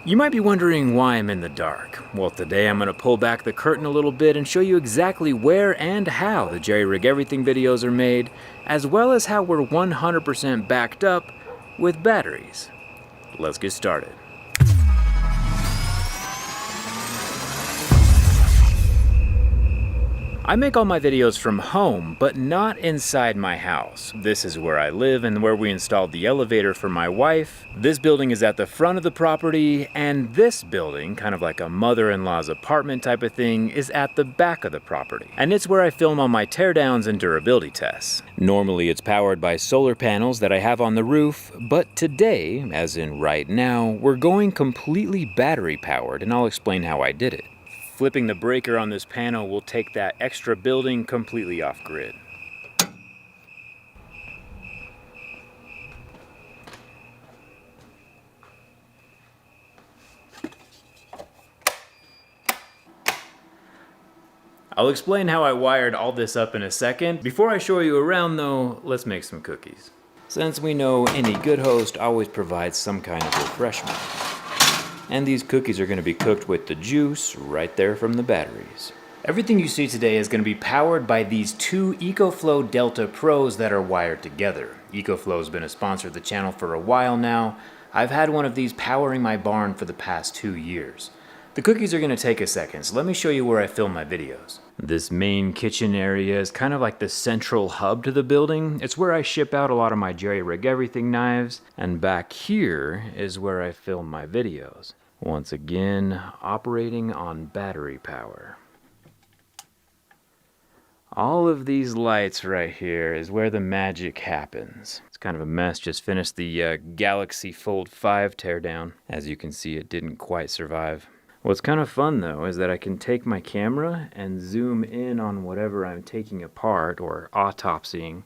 You might be wondering why I'm in the dark. Well, today I'm going to pull back the curtain a little bit and show you exactly where and how the Jerry Rig Everything videos are made, as well as how we're 100% backed up with batteries. Let's get started. I make all my videos from home, but not inside my house. This is where I live and where we installed the elevator for my wife. This building is at the front of the property, and this building, kind of like a mother-in-law's apartment type of thing, is at the back of the property. And it's where I film all my teardowns and durability tests. Normally it's powered by solar panels that I have on the roof, but today, as in right now, we're going completely battery powered, and I'll explain how I did it. Flipping the breaker on this panel will take that extra building completely off grid. I'll explain how I wired all this up in a second. Before I show you around though, let's make some cookies. Since we know any good host always provides some kind of refreshment. And these cookies are going to be cooked with the juice right there from the batteries. Everything you see today is going to be powered by these two EcoFlow Delta Pros that are wired together. EcoFlow has been a sponsor of the channel for a while now. I've had one of these powering my barn for the past 2 years. The cookies are going to take a second, so let me show you where I film my videos. This main kitchen area is kind of like the central hub to the building. It's where I ship out a lot of my JerryRigEverything knives, and back here is where I film my videos. Once again, operating on battery power. All of these lights right here is where the magic happens. It's kind of a mess, just finished the Galaxy Fold 5 teardown. As you can see, it didn't quite survive. What's kind of fun though is that I can take my camera and zoom in on whatever I'm taking apart or autopsying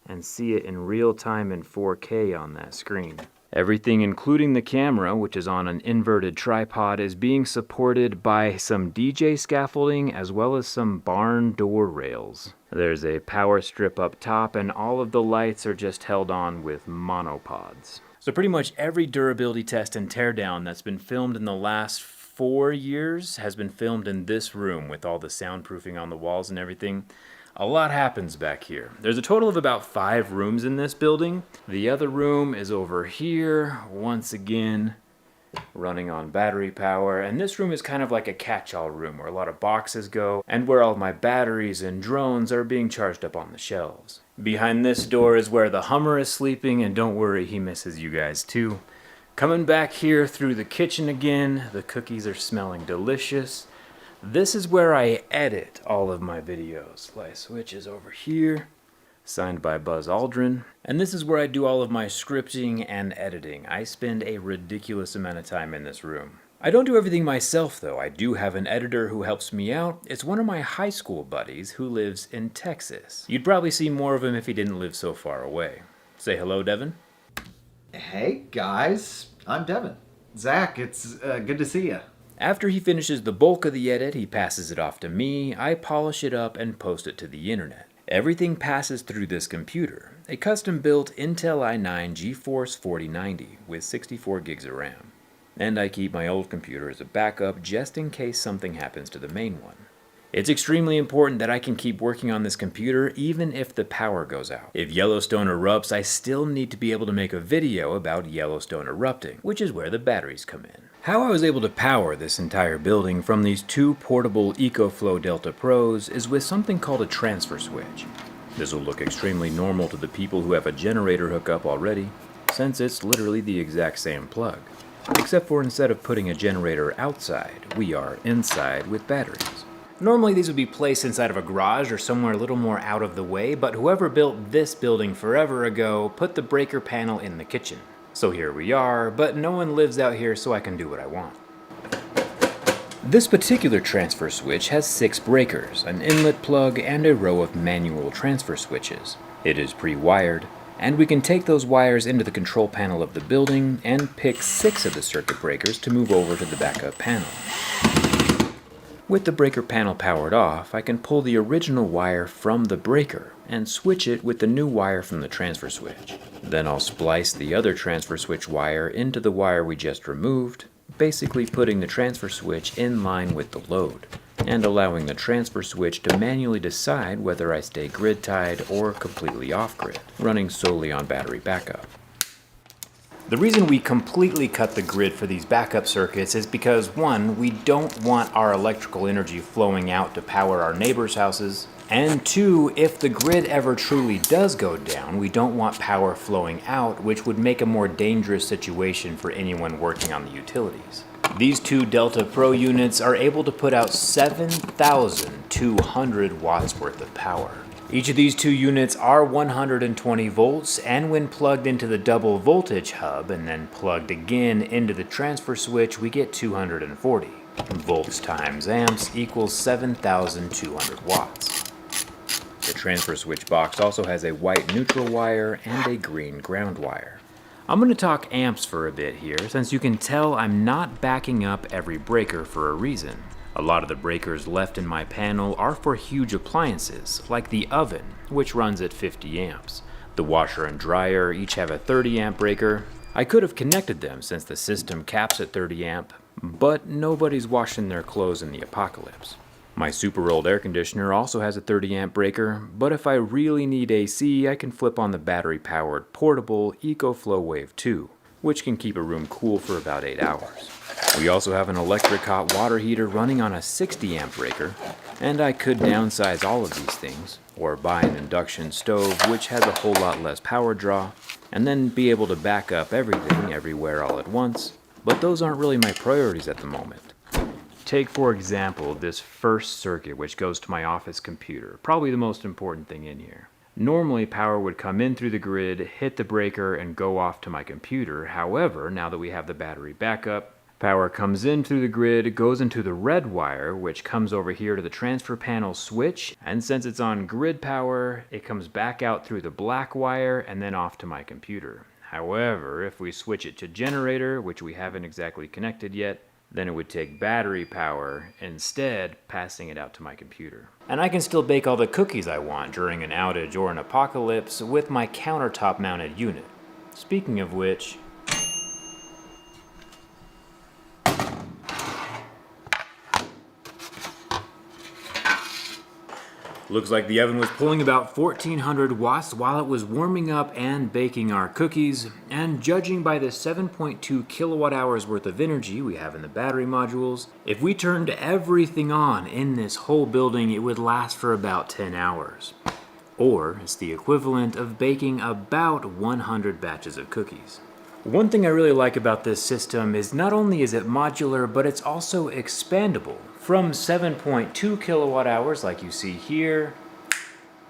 and see it in real time in 4K on that screen. Everything including the camera, which is on an inverted tripod, is being supported by some DJ scaffolding as well as some barn door rails. There's a power strip up top and all of the lights are just held on with monopods. So pretty much every durability test and teardown that's been filmed in the last 4 years has been filmed in this room with all the soundproofing on the walls and everything. A lot happens back here. There's a total of about 5 rooms in this building. The other room is over here, once again, running on battery power. And this room is kind of like a catch-all room where a lot of boxes go and where all my batteries and drones are being charged up on the shelves. Behind this door is where the Hummer is sleeping, and don't worry, he misses you guys too. Coming back here through the kitchen again, the cookies are smelling delicious. This is where I edit all of my videos. Light switch is over here, signed by Buzz Aldrin. And this is where I do all of my scripting and editing. I spend a ridiculous amount of time in this room. I don't do everything myself though. I do have an editor who helps me out. It's one of my high school buddies who lives in Texas. You'd probably see more of him if he didn't live so far away. Say hello, Devin. Hey guys, I'm Devin. Zach, it's good to see you. After he finishes the bulk of the edit, he passes it off to me, I polish it up and post it to the internet. Everything passes through this computer, a custom-built Intel i9 GeForce 4090 with 64 gigs of RAM. And I keep my old computer as a backup just in case something happens to the main one. It's extremely important that I can keep working on this computer even if the power goes out. If Yellowstone erupts, I still need to be able to make a video about Yellowstone erupting, which is where the batteries come in. How I was able to power this entire building from these two portable EcoFlow Delta Pros is with something called a transfer switch. This will look extremely normal to the people who have a generator hookup already, since it's literally the exact same plug. Except for instead of putting a generator outside, we are inside with batteries. Normally these would be placed inside of a garage or somewhere a little more out of the way, but whoever built this building forever ago put the breaker panel in the kitchen. So here we are, but no one lives out here, so I can do what I want. This particular transfer switch has 6 breakers, an inlet plug, and a row of manual transfer switches. It is pre-wired, and we can take those wires into the control panel of the building and pick 6 of the circuit breakers to move over to the backup panel. With the breaker panel powered off, I can pull the original wire from the breaker and switch it with the new wire from the transfer switch. Then I'll splice the other transfer switch wire into the wire we just removed, basically putting the transfer switch in line with the load, and allowing the transfer switch to manually decide whether I stay grid tied or completely off grid, running solely on battery backup. The reason we completely cut the grid for these backup circuits is because, one, we don't want our electrical energy flowing out to power our neighbors' houses, and two, if the grid ever truly does go down, we don't want power flowing out, which would make a more dangerous situation for anyone working on the utilities. These two Delta Pro units are able to put out 7,200 watts worth of power. Each of these two units are 120 volts, and when plugged into the double voltage hub and then plugged again into the transfer switch, we get 240. Volts times amps equals 7,200 watts. The transfer switch box also has a white neutral wire and a green ground wire. I'm going to talk amps for a bit here, since you can tell I'm not backing up every breaker for a reason. A lot of the breakers left in my panel are for huge appliances, like the oven, which runs at 50 amps. The washer and dryer each have a 30 amp breaker. I could have connected them since the system caps at 30 amp, but nobody's washing their clothes in the apocalypse. My super old air conditioner also has a 30 amp breaker, but if I really need AC, I can flip on the battery powered portable EcoFlow Wave 2, which can keep a room cool for about 8 hours. We also have an electric hot water heater running on a 60 amp breaker, and I could downsize all of these things, or buy an induction stove which has a whole lot less power draw, and then be able to back up everything everywhere all at once, but those aren't really my priorities at the moment. Take for example this first circuit which goes to my office computer, probably the most important thing in here. Normally power would come in through the grid, hit the breaker, and go off to my computer. However, now that we have the battery backup, power comes in through the grid, goes into the red wire, which comes over here to the transfer panel switch, and since it's on grid power, it comes back out through the black wire and then off to my computer. However, if we switch it to generator, which we haven't exactly connected yet, then it would take battery power instead, passing it out to my computer. And I can still bake all the cookies I want during an outage or an apocalypse with my countertop mounted unit. Speaking of which, looks like the oven was pulling about 1,400 watts while it was warming up and baking our cookies, and judging by the 7.2 kilowatt hours worth of energy we have in the battery modules, if we turned everything on in this whole building, it would last for about 10 hours. Or it's the equivalent of baking about 100 batches of cookies. One thing I really like about this system is not only is it modular, but it's also expandable. From 7.2 kilowatt hours, like you see here,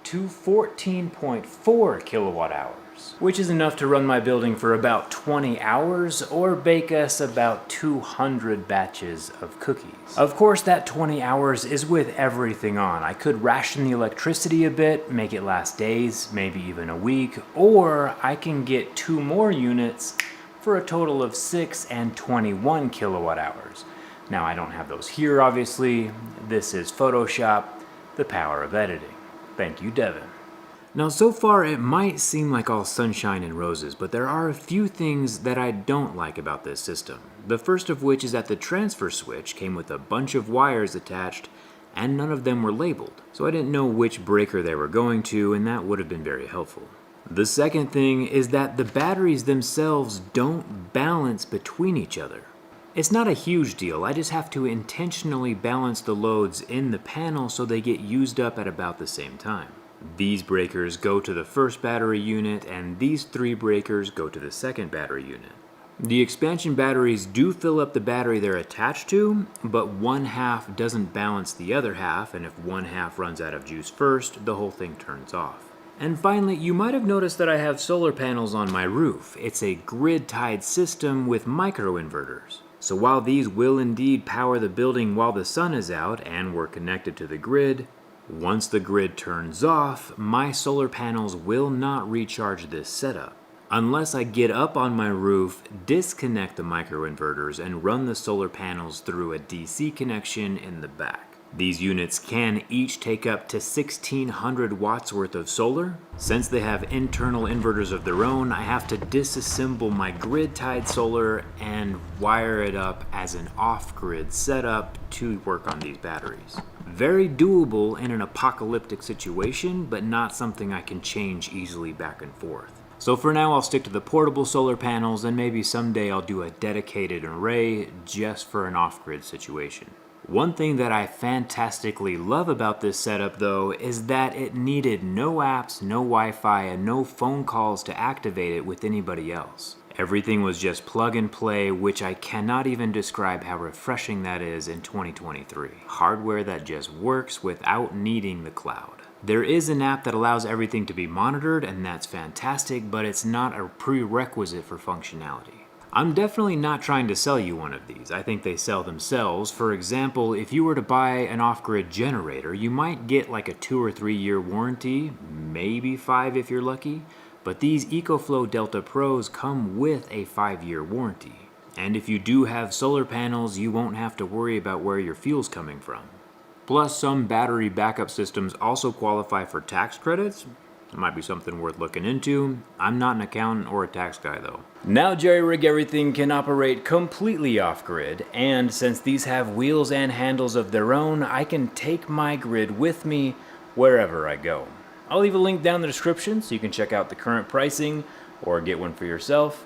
to 14.4 kilowatt hours, which is enough to run my building for about 20 hours or bake us about 200 batches of cookies. Of course, that 20 hours is with everything on. I could ration the electricity a bit, make it last days, maybe even a week, or I can get 2 more units for a total of 6 and 21 kilowatt hours. Now, I don't have those here, obviously. This is Photoshop, the power of editing. Thank you, Devin. Now, so far, it might seem like all sunshine and roses, but there are a few things that I don't like about this system. The first of which is that the transfer switch came with a bunch of wires attached, and none of them were labeled. So I didn't know which breaker they were going to, and that would have been very helpful. The second thing is that the batteries themselves don't balance between each other. It's not a huge deal, I just have to intentionally balance the loads in the panel so they get used up at about the same time. These breakers go to the first battery unit, and these 3 breakers go to the second battery unit. The expansion batteries do fill up the battery they're attached to, but one half doesn't balance the other half, and if one half runs out of juice first, the whole thing turns off. And finally, you might have noticed that I have solar panels on my roof. It's a grid-tied system with microinverters. So while these will indeed power the building while the sun is out and we're connected to the grid, once the grid turns off, my solar panels will not recharge this setup, unless I get up on my roof, disconnect the microinverters, and run the solar panels through a DC connection in the back. These units can each take up to 1600 watts worth of solar. Since they have internal inverters of their own, I have to disassemble my grid-tied solar and wire it up as an off-grid setup to work on these batteries. Very doable in an apocalyptic situation, but not something I can change easily back and forth. So for now, I'll stick to the portable solar panels, and maybe someday I'll do a dedicated array just for an off-grid situation. One thing that I fantastically love about this setup though is that it needed no apps, no Wi-Fi, and no phone calls to activate it with anybody else. Everything was just plug and play, which I cannot even describe how refreshing that is in 2023. Hardware that just works without needing the cloud. There is an app that allows everything to be monitored, and that's fantastic, but it's not a prerequisite for functionality. I'm definitely not trying to sell you one of these. I think they sell themselves. For example, if you were to buy an off-grid generator, you might get like a 2 or 3 year warranty, maybe 5 if you're lucky, but these EcoFlow Delta Pros come with a 5-year warranty. And if you do have solar panels, you won't have to worry about where your fuel's coming from. Plus, some battery backup systems also qualify for tax credits. It might be something worth looking into. I'm not an accountant or a tax guy though. Now JerryRigEverything can operate completely off-grid, and since these have wheels and handles of their own, I can take my grid with me wherever I go. I'll leave a link down in the description so you can check out the current pricing or get one for yourself.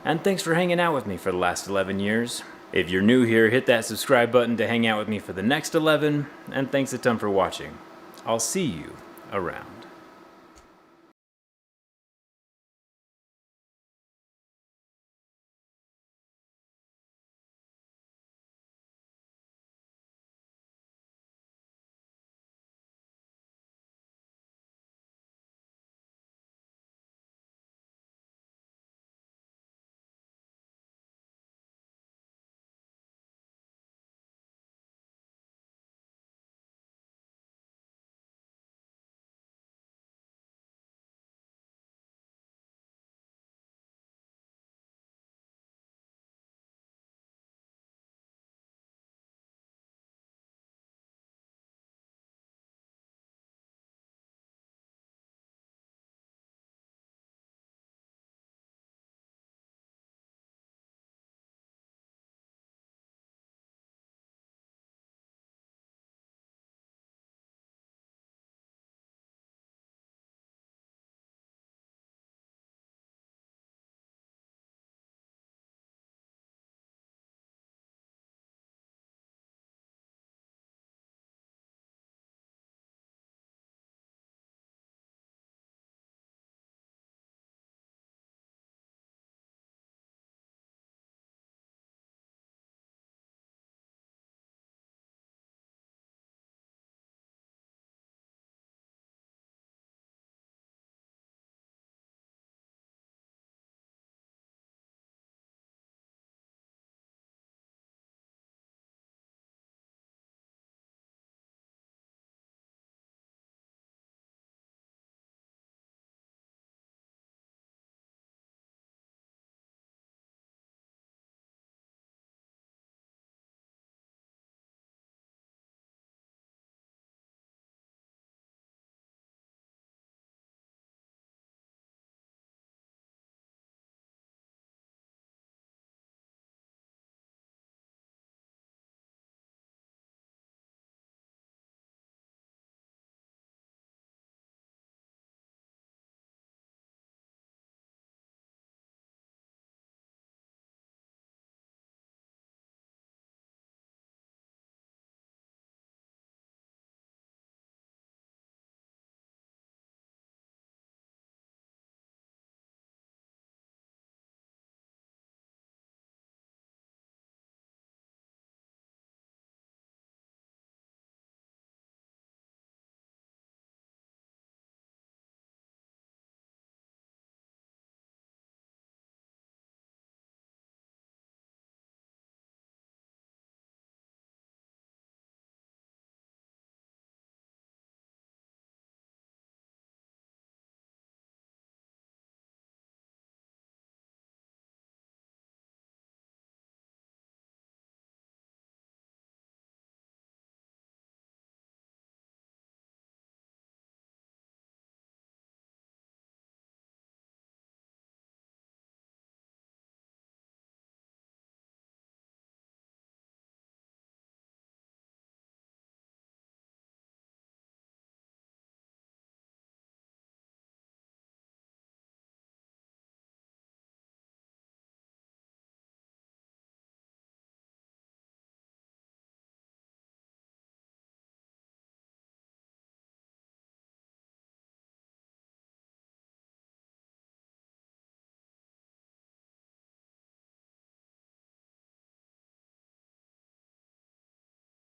And thanks for hanging out with me for the last 11 years. If you're new here, hit that subscribe button to hang out with me for the next 11, and thanks a ton for watching. I'll see you around.